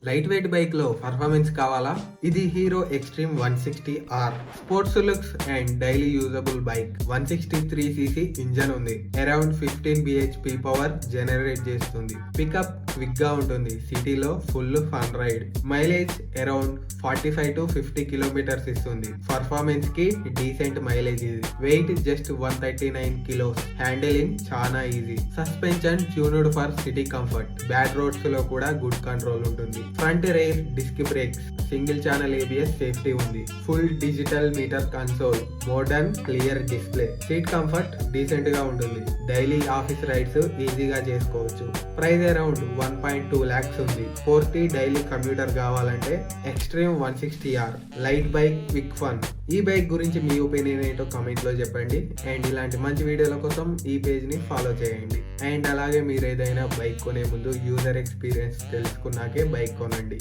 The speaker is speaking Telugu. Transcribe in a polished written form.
లైట్ వెయిట్ బైక్ లో పర్ఫార్మెన్స్ కావాలా? ఇది Hero Xtreme 160R sports looks and daily usable bike. 163cc engine ఉంది. అరౌండ్ 15 bhp పవర్ జనరేట్ చేస్తుంది. పికప్ క్విక్ గా ఉంటుంది. సిటీలో full fun ride. Mileage around 45 to 50 kilometres ఇస్తుంది. పర్ఫార్మెన్స్ కి డీసెంట్ మైలేజ్ ఇది. Weight just 139 kilos. హ్యాండిలింగ్ చాలా easy. Suspension tuned for city comfort. Bad roads లో కూడా గుడ్ కంట్రోల్ ఉంటుంది. Front rear disc brakes, single channel ABS safety ఉంది. Full digital meter console, modern clear display. Seat comfort decent గా ఉంటుంది. డైలీ ఆఫీస్ రైడ్స్ ఈజీగా చేసుకోవచ్చు. ప్రైస్ అరౌండ్ 1.2 lakhs ఉంది. 40 డైలీ కమ్యూటర్ కావాలంటే extreme 160R light bike, quick fun. ఈ బైక్ గురించి మీ ఒపీనియన్ ఏంటో కామెంట్ లో చెప్పండి. అండ్ ఇలాంటి మంచి వీడియోల కోసం ఈ పేజ్ ని ఫాలో చేయండి. అండ్ అలాగే మీరు ఏదైనా బైక్ కొనే ముందు యూజర్ ఎక్స్పీరియన్స్ తెలుసుకున్నాకే బైక్ కొనండి.